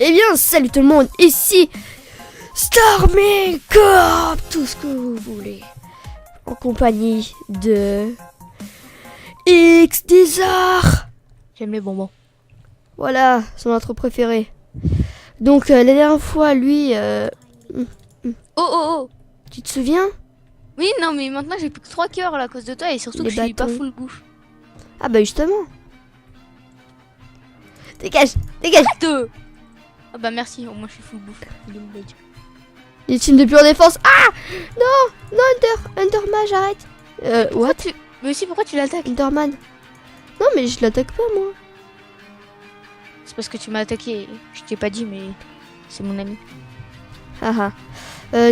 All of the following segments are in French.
Eh bien, salut tout le monde, ici Stormy Coop, tout ce que vous voulez, en compagnie de X-Dizar. J'aime les bonbons. Voilà, son intro préféré. Donc, la dernière fois, lui... Oh. Tu te souviens? Oui, non, mais maintenant j'ai plus que 3 cœurs là, à cause de toi et surtout Les que je suis pas bâtons. full bouffe. Ah bah justement. Dégage. 2. Ah bah merci, au moins je suis full bouffe. Les teams de pure défense. Ah non, Undermage, arrête. What? Mais aussi pourquoi tu l'attaques? Underman. Non mais je l'attaque pas moi. C'est parce que tu m'as attaqué. Je t'ai pas dit, mais c'est mon ami. Haha.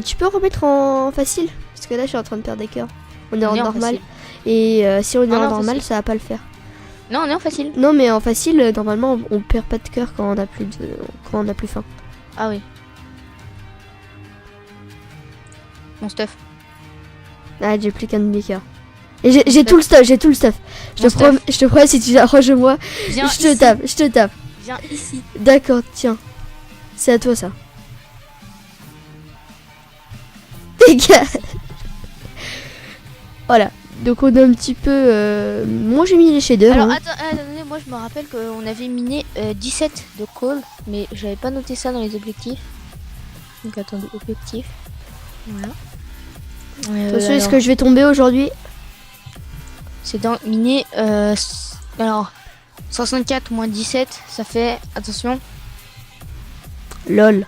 Tu peux remettre en facile? Parce que là je suis en train de perdre des cœurs. On est en normal. facile. Et si on est Non, en non, normal, facile. ça va pas le faire. Non, on est en facile. Non mais en facile, normalement on perd pas de cœur quand on a plus faim. Ah oui. Mon stuff. Ah, j'ai plus qu'un demi-cœur. Et j'ai tout le stuff, j'ai tout le stuff. Je Mon te promets, si tu t'approches de moi, Viens je te tape. Viens ici. D'accord, tiens. C'est à toi ça. Dégage. Voilà. Donc on a un petit peu... Moi j'ai mis les shaders. Alors hein. attendez, moi je me rappelle qu'on avait miné 17 de call, mais j'avais pas noté ça dans les objectifs. Donc attendez, objectif. Voilà. Attention, est-ce que je vais tomber aujourd'hui? C'est dans miner. Alors 64 moins 17, ça fait. Attention. LOL.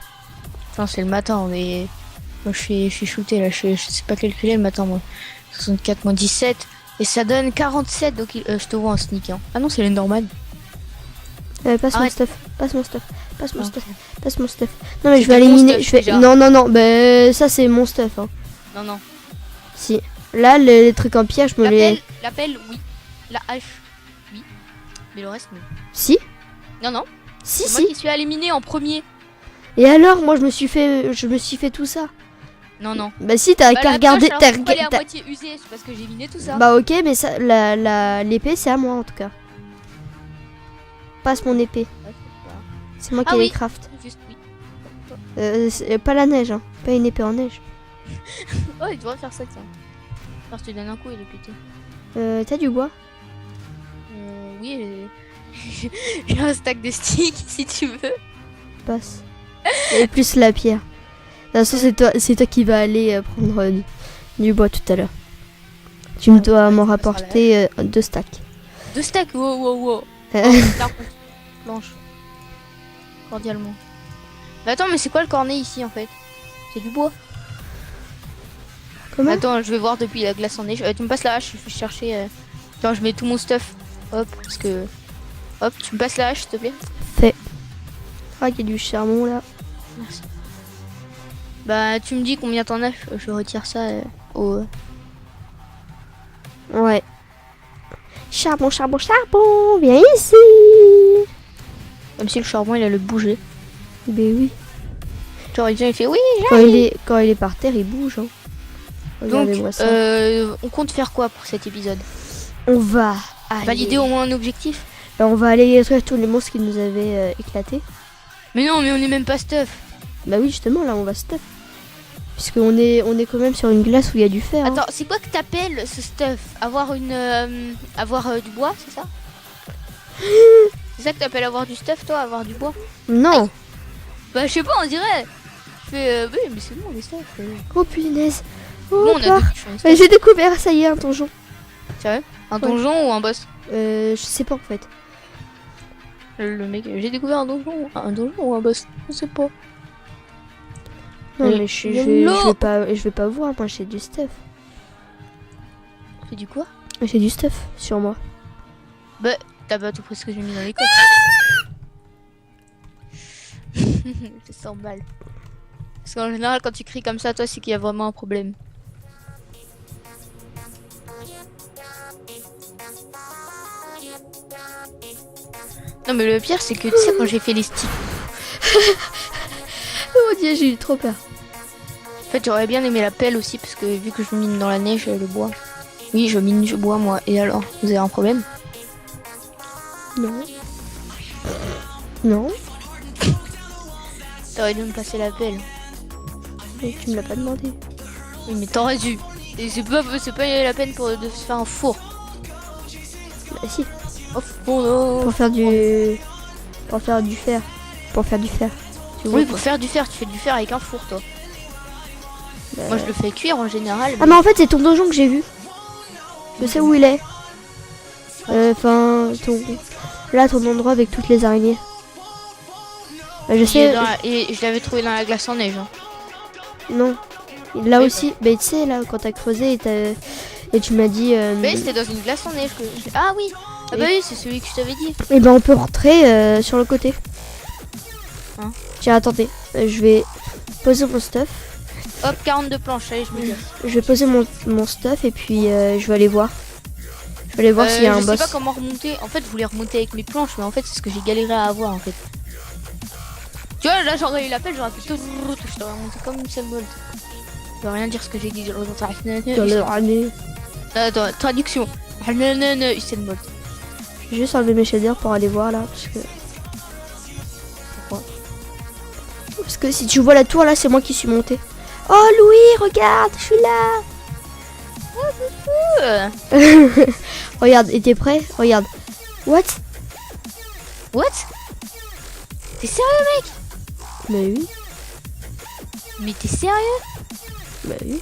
Enfin, c'est le matin, mais moi je suis shooté là, je sais pas calculer le matin moi. 64 moins 17 et ça donne 47, donc je te vois en sneak. Hein. Ah non, c'est l'Enderman. Passe mon Arrête. stuff. Passe mon stuff. Passe mon Ah, stuff. Passe mon stuff. Non mais je vais C'était mon éliminer. stuff, Je vais... déjà. Non. Bah ça c'est mon stuff. Hein. Non. Si. Là les trucs en pierre, je me les... L'appel, oui. La hache, oui. Mais le reste, non. Si. Non. Si. C'est moi qui suis éliminé en premier. Et alors, moi je me suis fait tout ça. Non. Bah si, t'as Bah, qu'à la regarder. pioche, T'as alors, pourquoi elle est à t'as- moitié usée, c'est parce que j'ai miné tout ça. Bah ok, mais ça, l'épée c'est à moi en tout cas. Passe mon épée. C'est moi Ah qui oui. les craft. Juste, oui. Pas la neige, hein. Pas une épée en neige. Oh, il devrait faire ça, tiens. Alors, je te donne un coup, il est pété. T'as du bois? Oui, j'ai un stack de sticks si tu veux. Passe. Et plus la pierre. De toute façon, c'est toi qui vas aller prendre du bois tout à l'heure. Tu me dois m'en rapporter 2 stacks. 2 stacks, wow. Euh, Blanche. Cordialement. Mais attends, mais c'est quoi le cornet ici en fait? C'est du bois. Comment? Attends, je vais voir depuis la glace en neige. Tu me passes la hache, je vais chercher. Attends, je mets tout mon stuff. Hop, parce que. Hop, tu me passes la hache s'il te plaît? Fait. Ah, il y a du charbon là. Merci. Bah, tu me dis combien t'en as, je retire ça au. Ouais. Charbon, viens ici. Comme si le charbon il allait bouger. Ben oui. Genre, il fait oui, Quand il est par terre, il bouge. Hein. donc, Regardez-moi ça. on compte faire quoi pour cet épisode? On va aller... Valider au moins un objectif? On va aller détruire tous les monstres qui nous avaient éclatés. Mais non, mais on est même pas stuff. Bah oui, justement, là, on va stuff. Puisqu'on est quand même sur une glace où il y a du fer. Attends, c'est quoi que t'appelles ce stuff? Avoir du bois, c'est ça? C'est ça que t'appelles avoir du stuff, toi? Avoir du bois? Non. Bah, je sais pas, on dirait. Je fais, oui, mais c'est bon, les stuff. Oh punaise. Oh, Bon, on a bah. deux fiches, on est stuff. J'ai découvert, ça y est, un donjon. Sérieux? Un donjon ou un boss? Je sais pas en fait. Le mec, j'ai découvert un donjon ou un boss? Je sais pas. Non, Euh, mais je YOLO. vais pas voir, moi j'ai du stuff. C'est du quoi? J'ai du stuff sur moi. Bah, t'as pas tout pris ce que j'ai mis dans les coffres. Je sens mal. Parce qu'en général, quand tu cries comme ça, toi, c'est qu'il y a vraiment un problème. Non, mais le pire, c'est que tu sais, quand j'ai fait les sticks, Oh Dieu, j'ai eu trop peur. en fait, j'aurais bien aimé la pelle aussi, parce que vu que je mine dans la neige, le bois. Oui, je mine du bois, moi. Et alors, vous avez un problème? Non. Non. T'aurais dû me passer l'appel. Et tu me l'as pas demandé. Oui, mais t'aurais dû. Et c'est pas la peine de se faire un four. Bah si. Oh, bon, Pour faire du... Pour faire du fer. Pour faire du fer. Tu vois, oui, quoi. pour faire du fer, tu fais du fer avec un four, toi. Bah, Moi, je le fais cuire en général. Ah mais en fait c'est ton donjon que j'ai vu. Je sais où il est. Enfin, ton endroit avec toutes les araignées. Bah, je Il est sais. et je l'avais trouvé dans la glace en neige. Hein. Non. Là Oui, aussi. Bah tu sais là quand t'as creusé et tu m'as dit. Mais c'était dans une glace en neige que Ah oui. Ah bah oui, c'est celui que je t'avais dit. Et ben on peut rentrer sur le côté. Hein. Tiens attendez. Je vais poser mon stuff. Hop, 42 planches, allez, je me casse. Je vais poser mon stuff et puis je vais aller voir. Je vais aller voir s'il y a un je boss. sais pas comment remonter. En fait, je voulais remonter avec mes planches, mais en fait, c'est ce que j'ai galéré à avoir en fait. Tu vois, là, j'aurais eu l'appel, j'aurais fait tout. Je t'aurais remonté comme une symbole. Je veux rien dire ce que j'ai dit. Dans leur année. Attends, traduction. Usain Bolt. Je vais juste enlever mes shaders pour aller voir là. Parce que si tu vois la tour là, c'est moi qui suis monté. Oh Louis, regarde, je suis là. Regarde, et t'es prêt? Regarde. What? T'es sérieux, mec? Bah oui. Mais t'es sérieux? Bah oui.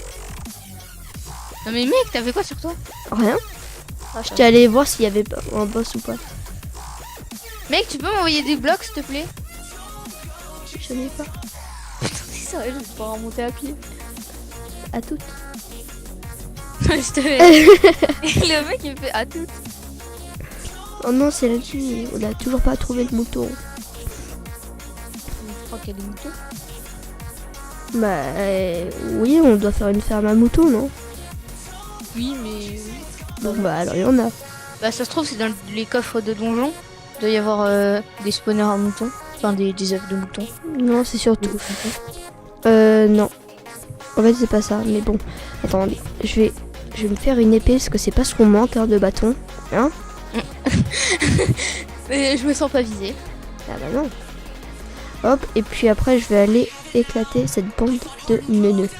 Non mais mec, t'as fait quoi sur toi? Rien. Ah, J'étais allé voir s'il y avait un boss ou pas. Mec, tu peux m'envoyer des blocs s'il te plaît? Je n'ai pas. Putain, c'est sérieux, je vais pas remonter à pied. À toutes. Je te Le mec il me fait à tout. Oh non, c'est la nuit. On a toujours pas trouvé le mouton. Je crois qu'il y a des moutons. Bah oui, on doit faire une ferme à moutons, non? Oui, mais. Bon bah alors il y en a. Bah, ça se trouve, c'est dans les coffres de donjon. Il doit y avoir des spawners à moutons. Enfin, des œufs de moutons. Non, c'est surtout. Non. En fait, c'est pas ça. Mais bon, attendez. Je vais me faire une épée parce que c'est pas ce qu'on manque de bâton. Hein? Mais je me sens pas visée. Ah bah non. Hop, et puis après, je vais aller éclater cette bande de neuneux.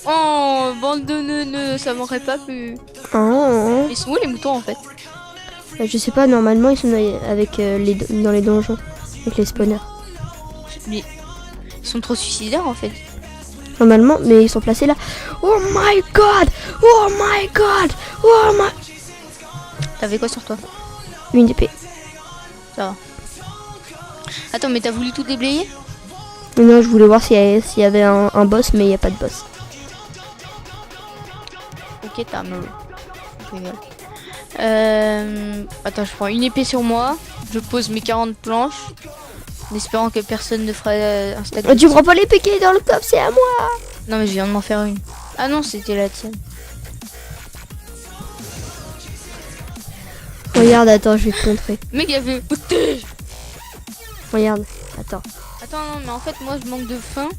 Oh, bande de neuneux, ça m'aurait pas plu. Oh. Ils sont où les moutons en fait? Je sais pas, normalement, ils sont avec, dans les donjons. Avec les spawners. Mais ils sont trop suicidaires en fait. Normalement, mais ils sont placés là. Oh my god! Oh my god! Oh my... T'avais quoi sur toi? Une épée. Ça va. Attends, mais t'as voulu tout déblayer? Mais non, je voulais voir s'il y avait un boss, mais il n'y a pas de boss. Ok, t'as me. Je rigole. Attends, je prends une épée sur moi. Je pose mes 40 planches. En espérant que personne ne fera un stack. Oh, tu prends pas l'épée qui est dans le coffre, c'est à moi! Non, mais je viens de m'en faire une. Ah non, c'était la tienne. Regarde, attends, je vais te montrer. Mec, il y avait. Regarde, attends. Attends, non, mais en fait, moi je manque de faim.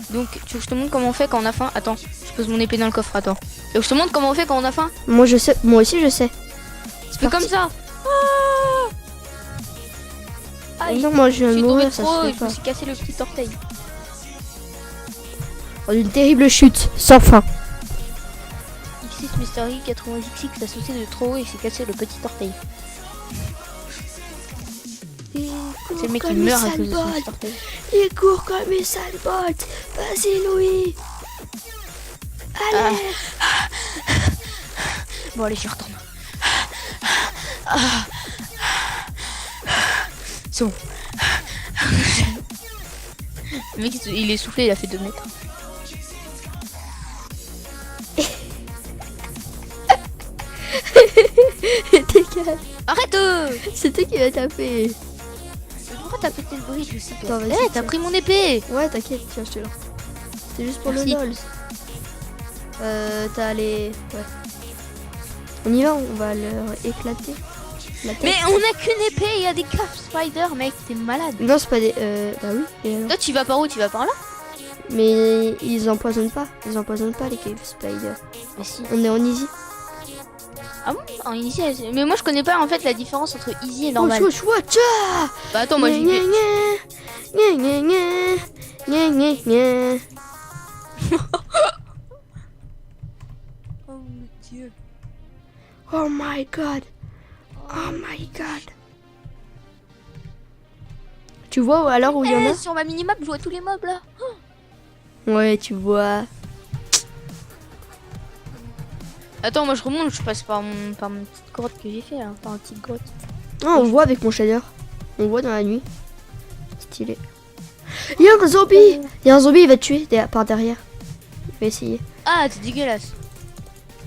Donc, tu veux que je te montre comment on fait quand on a faim? Attends, je pose mon épée dans le coffre, attends. Tu veux que je te montre comment on fait quand on a faim? Moi, je sais, moi aussi, je sais. C'est comme ça. Ah, non, moi, je je vais suis tombée mourir, ça trop se et fait je me pas. suis cassé le petit orteil. Oh, une terrible chute, sans fin. X6 Mystery 80XX associé de trop haut et s'est cassé le petit orteil. C'est le mec qui meurt à cause de son petit orteil. Il court comme une sale botte. Vas-y, Louis. Allez. Bon, allez, j'y retourne. C'est bon. Le mec, il est soufflé, il a fait 2 mètres. Dégage. Arrête! C'était qui m'a tapé. Pourquoi t'as pété le bridge aussi, Attends, toi? vas-y, Eh, t'as tiens. pris mon épée! Ouais, t'inquiète, tiens, je te l'ai. C'est juste pour Merci. le LOL. T'as les... Ouais. On y va, on va leur éclater la tête. Mais on a qu'une épée, il y a des Cave Spider, mec, t'es malade. Non, c'est pas des... Bah oui. Et alors Toi, tu vas par où? Tu vas par là? Mais ils empoisonnent pas. Ils empoisonnent pas les Cave Spider. Mais si. On est en easy. Ah bon? En easy, mais moi je connais pas en fait la différence entre easy et normal. Wesh, wesh, wesh, ah. Bah attends, moi j'ai Gna, gna, gna, gna, Gna. Oh mon dieu. Oh my god. Oh my god. Tu vois alors où il y en a? Sur ma minimap, je vois tous les mobs là. Ouais, tu vois. Attends, moi je remonte, je passe par ma petite grotte que j'ai fait là, par une petite grotte. Ah, on voit avec mon shader. On voit dans la nuit. Stylé. Il y a un zombie. Il y a un zombie, il va te tuer par derrière. Je vais essayer. Ah, c'est dégueulasse.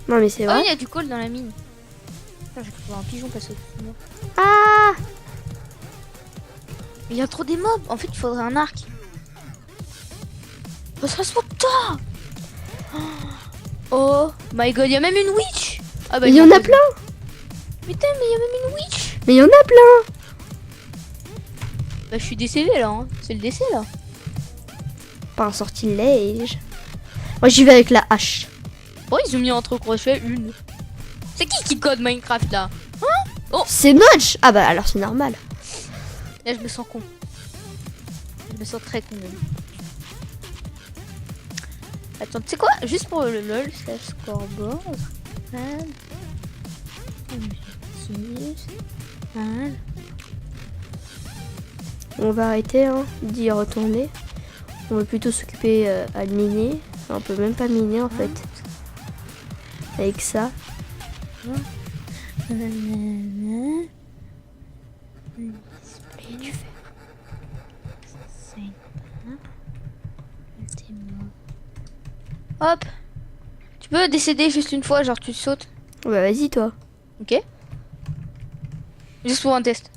Non mais c'est Ah, vrai. il y a du coal dans la mine. J'ai cru voir un pigeon passer au-dessus de moi. Ah. Il y a trop des mobs. En fait, il faudrait un arc. Oh, ça se voit pas. Oh my god, il y a même une witch. Ah bah Il y en a plein. Putain, mais il y a même une witch. Mais il y en a plein. Bah, je suis décédé là. Hein. C'est le décès là. Par un sortilège. Moi j'y vais avec la hache. Bon, ils ont mis entre crochets une. C'est qui code Minecraft là? C'est Notch. Ah bah alors c'est normal. Là, je me sens con. Je me sens très con. Même. Attends, tu sais quoi? Juste pour le lol, c'est scoreboard. On va arrêter hein, d'y retourner. On va plutôt s'occuper à miner. Enfin, on peut même pas miner en fait. Avec ça. Et tu fais. Hop. Tu peux décéder juste une fois, genre tu sautes. Bah vas-y toi. Ok. Juste pour un test.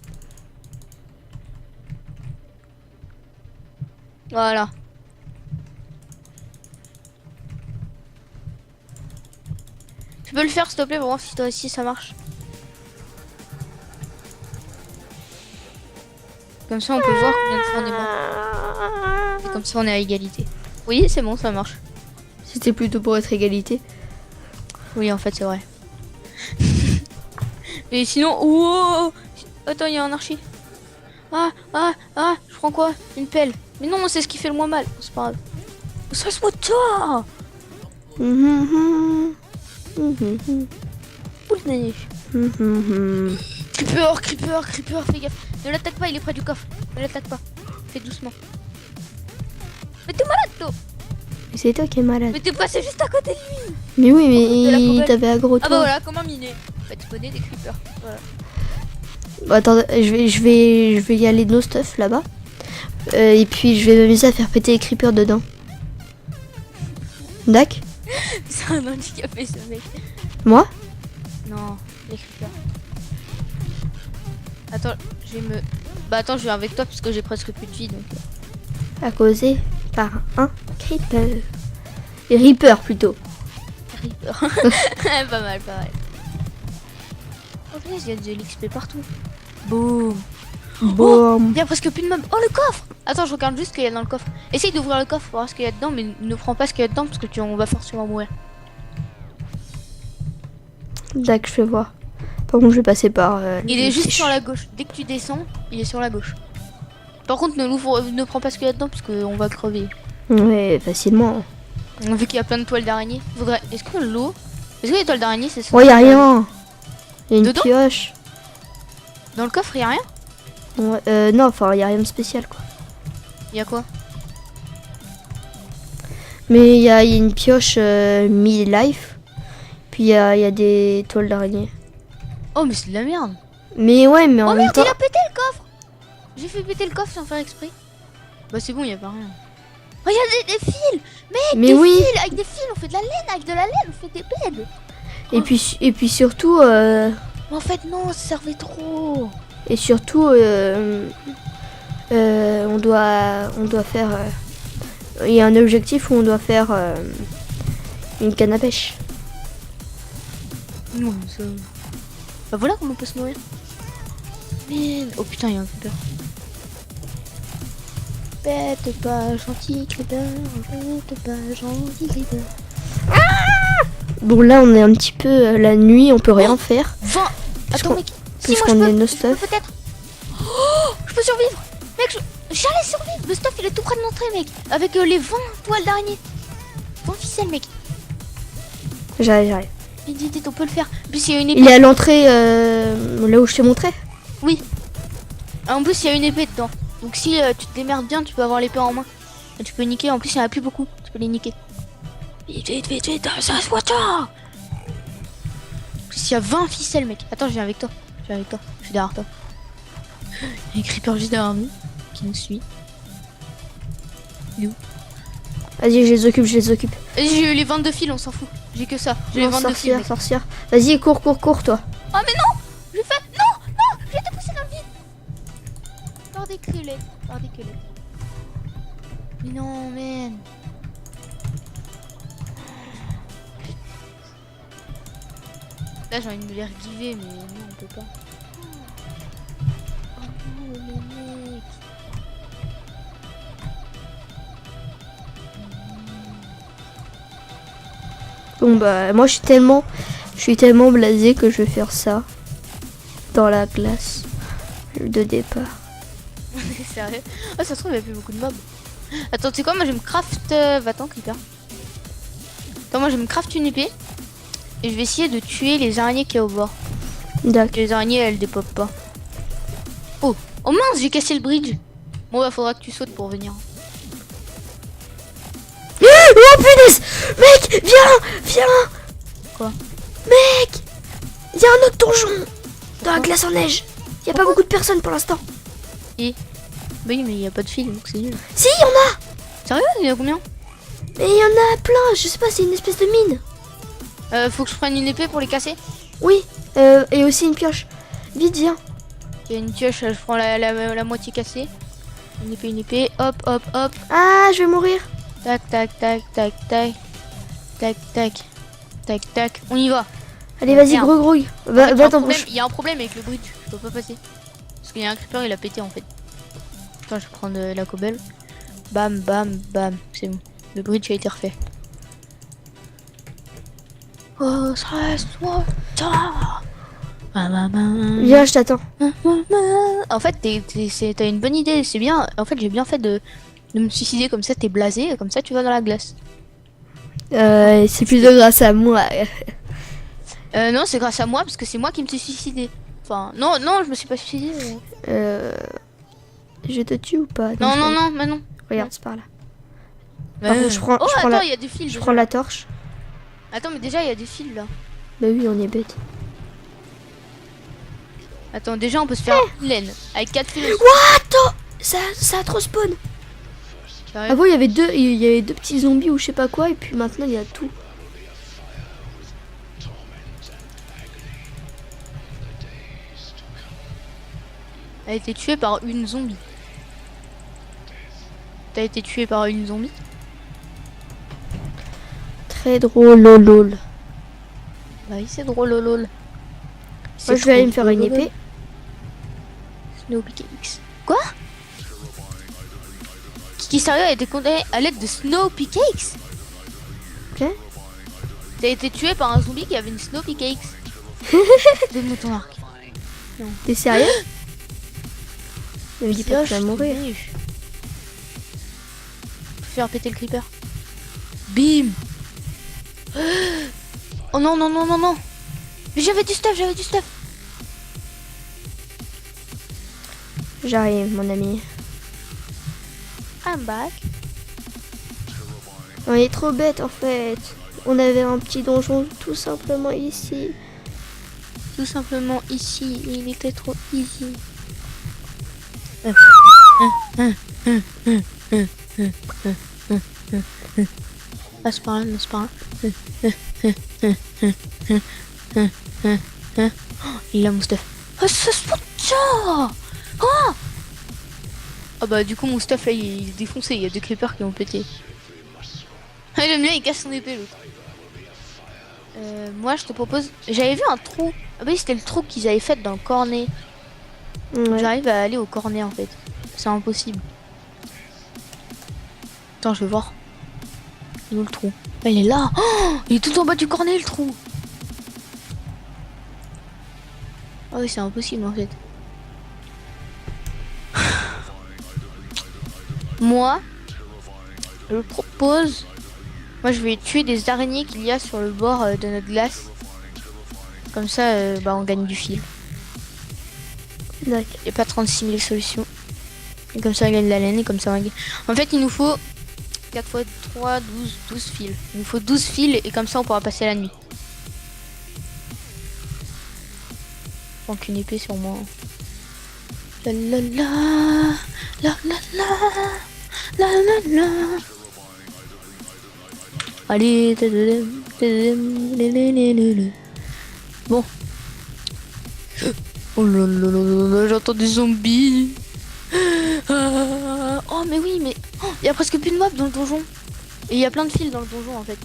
Voilà. Tu peux le faire s'il te plaît pour voir si toi aussi ça marche. Comme ça on peut voir combien de fois on est mort. Et comme ça on est à égalité. Oui c'est bon ça marche. C'était plutôt pour être égalité. Oui en fait c'est vrai. Mais sinon... Oh attends il y a un archi. Je prends quoi? Une pelle. Mais non c'est ce qui fait le moins mal. C'est pas grave. Ça se voit toi. Boule de neige. Creeper, fais gaffe. Ne l'attaque pas, il est près du coffre. Ne l'attaque pas. Fais doucement. Mais t'es malade, toi. C'est toi qui es malade. Mais t'es passé juste à côté de lui. Mais oui, De la mais il poubelle. t'avait aggro Ah toi. bah voilà, comment miner? Bah tu connais des creepers. Voilà. Bon, attends, je vais y aller de nos stuff là-bas. Et puis je vais m'amuser à faire péter les creepers dedans. Dac? C'est un handicapé ce mec. Moi? Non, les creepers. Attends, je vais me... Bah attends, je viens avec toi parce que j'ai presque plus de vie donc... À causer par un creeper. Et Reaper plutôt. Creeper. Pas mal, pas mal. Oh putain, il y a de l'XP partout. Boum. Boum. Il y a presque plus de mobs. Oh le coffre. Attends, je regarde juste ce qu'il y a dans le coffre. Essaye d'ouvrir le coffre pour voir ce qu'il y a dedans, mais ne prends pas ce qu'il y a dedans parce que on va forcément mourir. Dac, je vais voir. Par contre, je vais passer par... Il est le juste fiche. sur la gauche. Dès que tu descends, il est sur la gauche. Par contre, ne prends pas ce qu'il y a dedans parce qu'on va crever. Ouais, facilement. Vu qu'il y a plein de toiles d'araignée. Est-ce que l'eau... Est-ce que les toiles d'araignée c'est ça? Ouais, y a rien. Y a une Dedans pioche. Dans le coffre, il y a rien? Ouais, non, enfin, y a rien de spécial quoi. Il y a quoi? Mais il y a une pioche mid-life. Puis il y a des toiles d'araignée. Oh mais c'est de la merde. Mais ouais, mais en Oh même merde, temps... il a pété le coffre. J'ai fait péter le coffre sans faire exprès. Bah c'est bon, il y a pas rien. Oh, il y a des fils. Mais Des oui. fils. Avec des fils, on fait de la laine. Avec de la laine, on fait des beds. Et puis surtout... Mais en fait non, ça servait trop. Et surtout... on doit faire... Il y a un objectif où on doit faire une canne à pêche. Non, mais ça... Bah voilà comment on peut se nourrir. Merde. Oh putain, il y a un creeper. Bête pas gentil creeper, bête pas gentil creeper. Bon là on est un petit peu la nuit, on peut rien faire. 20. Attends qu'on- mec, si moi puisqu'on est no je peux stuff. peut-être. Oh, je peux survivre. Mec, J'allais survivre. Le stuff il est tout près de l'entrée mec. Avec les 20 toiles d'araignée. 20 ficelles mec. J'arrive. Vite, on peut le faire. En plus il y a une épée. Il est à l'entrée là où je t'ai montré. Oui. En plus il y a une épée dedans. Donc si tu te démerdes bien tu peux avoir l'épée en main. Et tu peux niquer. En plus il y en a plus beaucoup. Tu peux les niquer. Vite, ça se voit ça. En plus il y a 20 ficelles mec. Attends je viens avec toi. Je suis derrière toi. Il y a un creeper juste derrière nous. Qui nous suit. Vas-y, je les occupe. Vas-y, j'ai eu les 22 fils, on s'en fout. J'ai que ça. J'ai les 22 fils. Sorcière. Vas-y, cours, toi. Oh mais non. Je fais... Non, je vais te pousser dans le vide. Par des crevettes. Mais non, man. Là, j'ai envie de me les regiver, mais non, on peut pas. Oh non, mais mec. Bon bah moi je suis tellement blasé que je vais faire ça dans la glace de départ. Sérieux? Oh ça se trouve il y a plus beaucoup de mobs. Attends tu sais quoi, moi je me craft... Va-t'en creeper. Attends moi je me craft une épée. Et je vais essayer de tuer les araignées qu'il y a au bord. D'accord. Les araignées elles dépopent pas. Oh mince j'ai cassé le bridge. Bon bah faudra que tu sautes pour venir. Oh punaise! Mec, viens! Quoi? Mec! Il y a un autre donjon dans la glace en neige. Il y a pas beaucoup de personnes pour l'instant. Et bah oui mais il y a pas de fil donc c'est nul. Si, il y en a! Sérieux? Il y en a combien? Mais il y en a plein, je sais pas, c'est une espèce de mine. Faut que je prenne une épée pour les casser. Oui, et aussi une pioche. Vite, viens. Il y a une pioche, je prends la moitié cassée. Une épée, hop. Ah, je vais mourir. Tac. On y va. Allez, vas-y, Merde. grouille. En fait, Va t'en bouche. il y a un problème avec le bridge, je peux pas passer. Parce qu'il y a un creeper, il a pété en fait. Attends, je vais prendre la cobble. Bam, c'est bon. Le bridge a été refait. Oh, Viens, je t'attends. En fait, t'as une bonne idée, c'est bien. En fait, j'ai bien fait de me suicider comme ça, t'es blasé, et comme ça tu vas dans la glace. C'est plutôt grâce à moi. Non, c'est grâce à moi parce que c'est moi qui me suis suicidé. Enfin, non, je me suis pas suicidé. Je te tue ou pas? Non, mais non. Regarde, c'est par là. Par contre, je prends attends, il y a des fils. je prends la torche. Attends, mais déjà, il y a des fils là. Bah oui, on est bête. Attends, déjà, on peut se faire une laine avec 4 fils. What? Ça a trop spawn. Sérieux? Avant, il y avait deux petits zombies ou je sais pas quoi, et puis maintenant, il y a tout. Elle a été tuée par une zombie. T'as été tué par une zombie? Très drôle, lol. Bah oui, c'est drôle, lol. Moi, je vais aller me faire une épée. Snow Pickaxe. Quoi? Qui sérieux a été condamné à l'aide de Snow Pickaxe? Ok. T'as été tué par un zombie qui avait une Snow Pickaxe. Donne-moi ton arc. T'es sérieux? Ne me dis pas que tu vas mourir. Faire péter le creeper. Bim. Oh non. Mais j'avais du stuff. J'arrive, mon ami. I'm back. On est trop bête en fait. On avait un petit donjon tout simplement ici. Tout simplement ici, il était trop easy. Ah, c'est pas là. Il a mon stuff. Ah, ça se passe ça. Ah bah du coup mon stuff là il est défoncé, il y a deux creepers qui ont pété. Ah, j'aime bien, il casse son épée l'autre. Moi je te propose, j'avais vu un trou. Ah bah oui, c'était le trou qu'ils avaient fait dans le cornet. Ouais. J'arrive à aller au cornet en fait. C'est impossible. Attends, je vais voir. Il est où le trou? Ah, il est là. Oh, il est tout en bas du cornet le trou. Ah oui, c'est impossible en fait. Moi, je propose... Moi, je vais tuer des araignées qu'il y a sur le bord de notre glace. Comme ça, on gagne du fil. D'accord. Et pas 36 000 solutions. Et comme ça, on gagne de la laine. Et comme ça, on gagne... En fait, il nous faut 4 x 3, 12 fils. Il nous faut 12 fils. Et comme ça, on pourra passer la nuit. Donc, une épée sur moi. La la la. La la la. La la la. Allez. Bon. Oh là là là là, j'entends des zombies. Oh mais oui, mais il y a presque plus de mobs dans le donjon. Et il y a plein de fils dans le donjon en fait.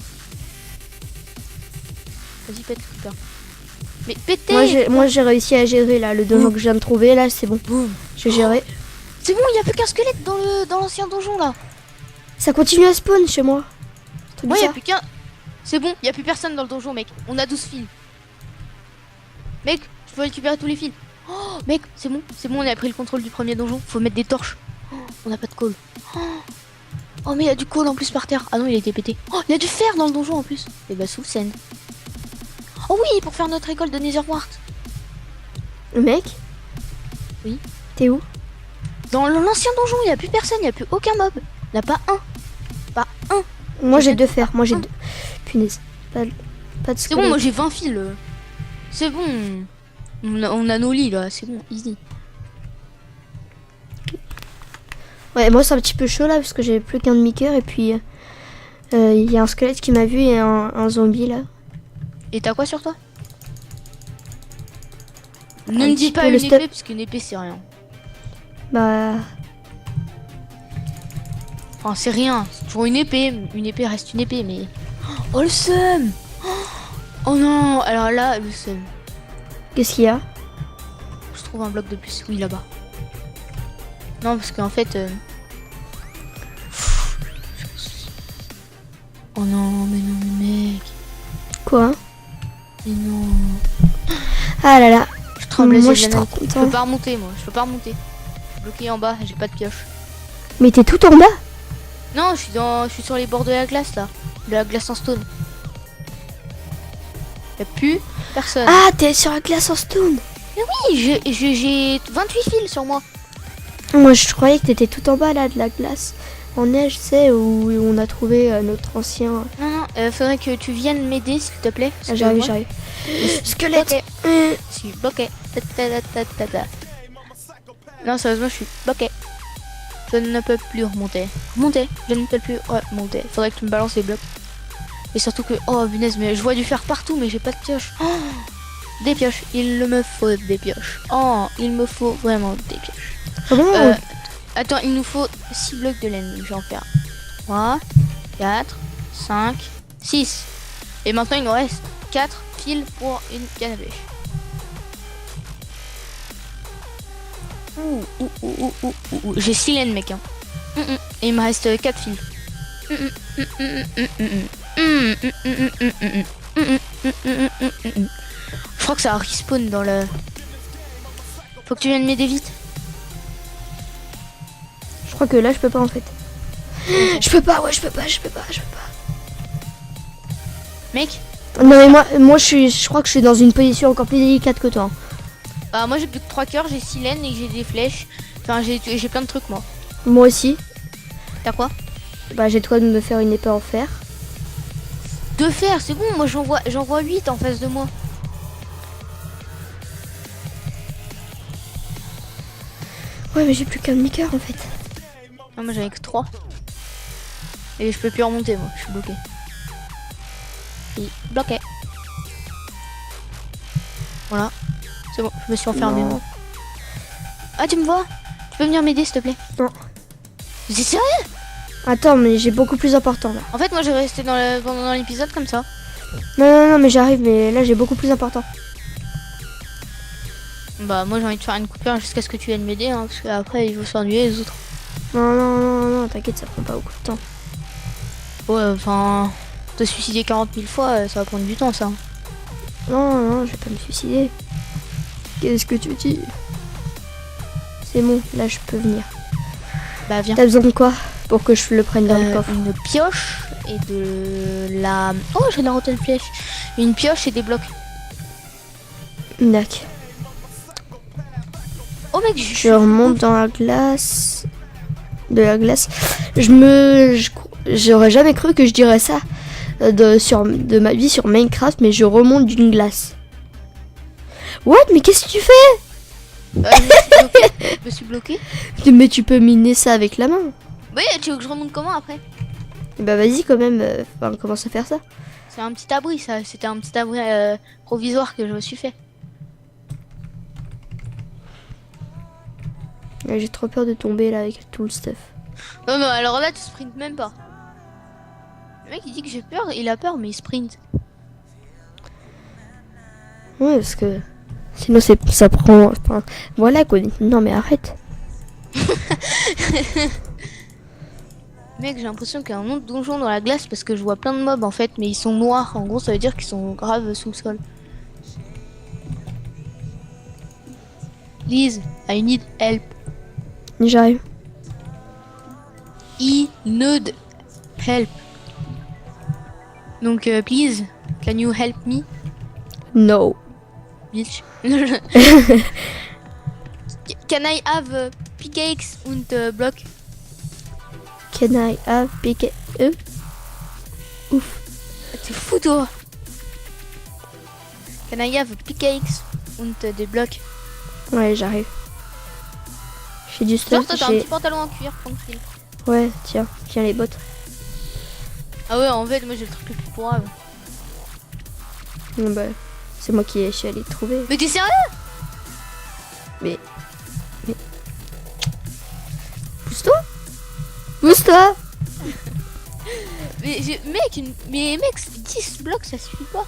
Vas-y, pète, super. Mais pétez. Moi j'ai réussi à gérer là le donjon que je viens de trouver là, c'est bon. J'ai géré. C'est bon, il y a plus qu'un squelette dans l'ancien donjon là. Ça continue à spawn chez moi. Ouais, il y a plus qu'un. C'est bon, il y a plus personne dans le donjon, mec. On a 12 fils. Mec, je peux récupérer tous les fils. Oh, mec, c'est bon, on a pris le contrôle du premier donjon. Faut mettre des torches. Oh, on n'a pas de coal. Oh, mais il y a du coal en plus par terre. Ah non, il a été pété. Oh, il y a du fer dans le donjon en plus. Et bah, sous scène. Oh oui, pour faire notre école de Netherwart. Mec. Oui. T'es où? Dans l'ancien donjon, il n'y a plus personne, il n'y a plus aucun mob. Il n'y a pas un. Pas un. Moi j'ai 2 fers, moi j'ai 2. Punaise. Pas de C'est squelette. bon, moi j'ai 20 fils. C'est bon. On a nos lits là, c'est bon, easy. Ouais, moi c'est un petit peu chaud là parce que j'ai plus qu'un demi-cœur et puis il y a un squelette qui m'a vu et un zombie là. Et t'as quoi sur toi? Un Ne me dis petit pas peu une le épée parce qu'une épée c'est rien. Bah. Enfin c'est rien, c'est toujours une épée reste une épée mais... Oh le seum. Oh non, alors là le seum. Qu'est-ce qu'il y a? Je trouve un bloc de plus, oui là-bas. Non parce qu'en fait... Oh non mais non mec. Quoi? Mais non. Ah là là. Je tremble, Moi j'ai je suis de la trop neige. Je content. peux pas remonter moi, je peux pas remonter. Je suis bloqué en bas, j'ai pas de pioche. Mais t'es tout en bas? Non, je suis sur les bords de la glace là. De la glace en stone. Y'a plus personne. Ah, t'es sur la glace en stone. Oui, j'ai 28 fils sur moi. Moi je croyais que t'étais tout en bas là de la glace en neige, tu sais, où on a trouvé notre ancien. Non, non, faudrait que tu viennes m'aider s'il te plaît. Ah, j'arrive, j'arrive. Squelette. Je suis bloqué. Non, sérieusement, je suis bloqué. Je ne peux plus remonter. Remonter, je ne peux plus remonter. Faudrait que tu me balances les blocs. Et surtout que, oh punaise, mais je vois du fer partout, mais j'ai pas de pioche. Oh, des pioches, il me faut des pioches. Oh, il me faut vraiment des pioches. Comment Attends, il nous faut 6 blocs de laine, je vais en faire 3, 4, 5, 6. Et maintenant il nous reste 4 fils pour une canne à pêche. J'ai 6 laines mec hein. Et il me reste 4 fils. Je crois que ça respawn dans le... Faut que tu viennes m'aider vite. Je crois que là je peux pas en fait. Je peux pas, ouais, je peux pas. Mec, Non mais moi je crois que je suis dans une position encore plus délicate que toi. bah moi j'ai plus que 3 cœurs, j'ai 6 laines et j'ai des flèches. Enfin j'ai plein de trucs moi. Moi aussi. T'as quoi? Bah j'ai de quoi de me faire une épée en fer. De fer, c'est bon, moi j'en vois 8 en face de moi. Ouais mais j'ai plus qu'un demi-cœur en fait. Non moi j'avais que 3. Et je peux plus remonter moi, je suis bloqué. Et bloqué. Voilà. C'est bon, je me suis enfermé Non. moi. Ah tu me vois? Tu peux venir m'aider s'il te plaît? Non. C'est sérieux? Attends mais j'ai beaucoup plus important là. En fait moi j'ai resté pendant l'épisode comme ça. Non mais j'arrive mais là j'ai beaucoup plus important. Bah moi j'ai envie de faire une coupure jusqu'à ce que tu viennes m'aider hein, parce qu'après ils vont s'ennuyer les autres. Non, t'inquiète, ça prend pas beaucoup de temps. Ouais enfin te suicider 40 000 fois ça va prendre du temps ça. Non, je vais pas me suicider. Qu'est-ce que tu dis? C'est bon, là je peux venir. Bah viens. T'as besoin de quoi pour que je le prenne dans le coffre? Une pioche et de la... Oh, j'ai la rotten flèche. Une pioche et des blocs. D'accord. Oh mec, Je remonte dans la glace. De la glace. J'aurais jamais cru que je dirais ça de ma vie sur Minecraft, mais je remonte d'une glace. What? Mais qu'est-ce que tu fais? Je me suis bloqué. Mais tu peux miner ça avec la main. Oui, tu veux que je remonte comment après? Bah vas-y quand même, commence à faire ça. C'est un petit abri ça, c'était un petit abri provisoire que je me suis fait. J'ai trop peur de tomber là avec tout le stuff. Non mais alors là tu sprintes même pas. Le mec il dit que j'ai peur, il a peur mais il sprint. Ouais parce que sinon ça prend... Enfin, voilà quoi. Non mais arrête. Mec j'ai l'impression qu'il y a un autre donjon dans la glace parce que je vois plein de mobs en fait mais ils sont noirs. En gros ça veut dire qu'ils sont graves sous le sol. Please, I need help. J'arrive. I need help. Donc please, can you help me? No. Bitch. Can I have pickaxe and block? Can I have pick Ouf. T'es fou toi. Can I have pickaxe and des blocs? Ouais j'arrive. J'ai du Genre stuff. toi t'as un petit pantalon en cuir tranquille. Ouais tiens les bottes. Ah ouais en fait moi j'ai le truc le plus pourrave. Bah, c'est moi qui suis allé trouver. Mais t'es sérieux? Mais... Pousse-toi. Mais mec 10 blocs ça suffit pas.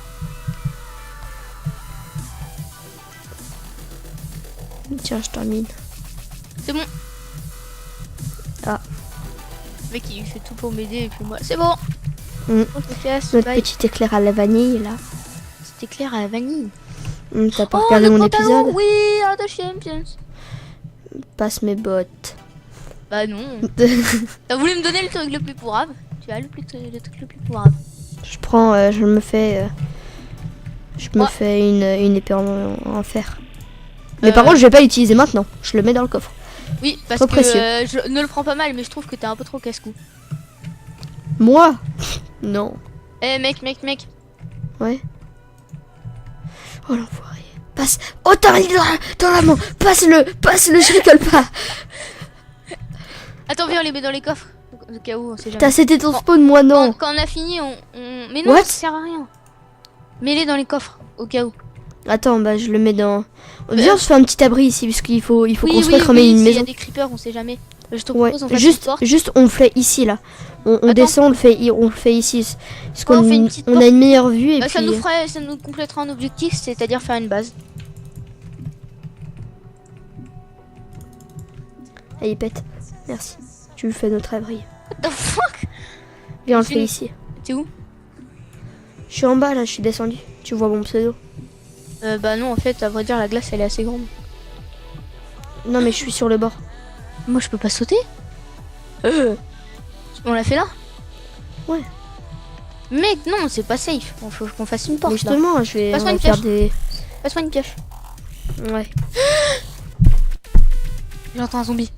Tiens je termine. C'est bon. Ah. Le mec il fait tout pour m'aider et puis moi c'est bon. Mm. On se casse, Notre bye. petit éclair à la vanille là. C'était clair à la vanille. T'as pas Oh regardé le mon pantalon, épisode? oui, ah the champions. Passe mes bottes. Bah non. T'as voulu me donner le truc le plus pourrave. Tu as le truc le plus pourrave. Je prends, je me fais une épée en fer. Mais par contre je vais pas l'utiliser maintenant. Je le mets dans le coffre. Oui, parce Trop que précieux. je ne le prends pas mal, mais je trouve que t'es un peu trop casse-cou. Moi? Non. Eh mec. Ouais. Oh l'enfoiré. Passe. Oh t'as rien dans la main. Passe-le, je rigole pas. Attends, viens, on les met dans les coffres. Au cas où, on sait jamais. T'as c'était ton spawn, moi non. Quand on a fini, mais non, What? ça sert à rien. Mets-les dans les coffres, au cas où. Attends, bah je le mets dans... Viens, on se fait un petit abri ici, parce qu'il faut construire comme une s'il y maison. a des creepers, on sait jamais. Je te Ouais, propose, on fasse une porte. juste on le fait ici là. On Attends. descend, on le fait ici. Parce Ouais, on qu'on fait une petite on porte. a une meilleure vue et Bah, puis... ça nous complétera un objectif, c'est-à-dire faire une base. Allez, pète. Merci. Tu fais notre abri. What the fuck? Viens, on le C'est fait une- ici. T'es où? Je suis en bas là, je suis descendu. Tu vois mon pseudo? Bah non, en fait, à vrai dire, la glace, elle est assez grande. Non mais je suis sur le bord. Moi, je peux pas sauter. On l'a fait là? Ouais. Mec, non, c'est pas safe. Il faut qu'on fasse une porte. Mais justement, je vais Passe-moi on va une faire pioche. des... Passe-moi une pioche. Ouais. J'entends un zombie.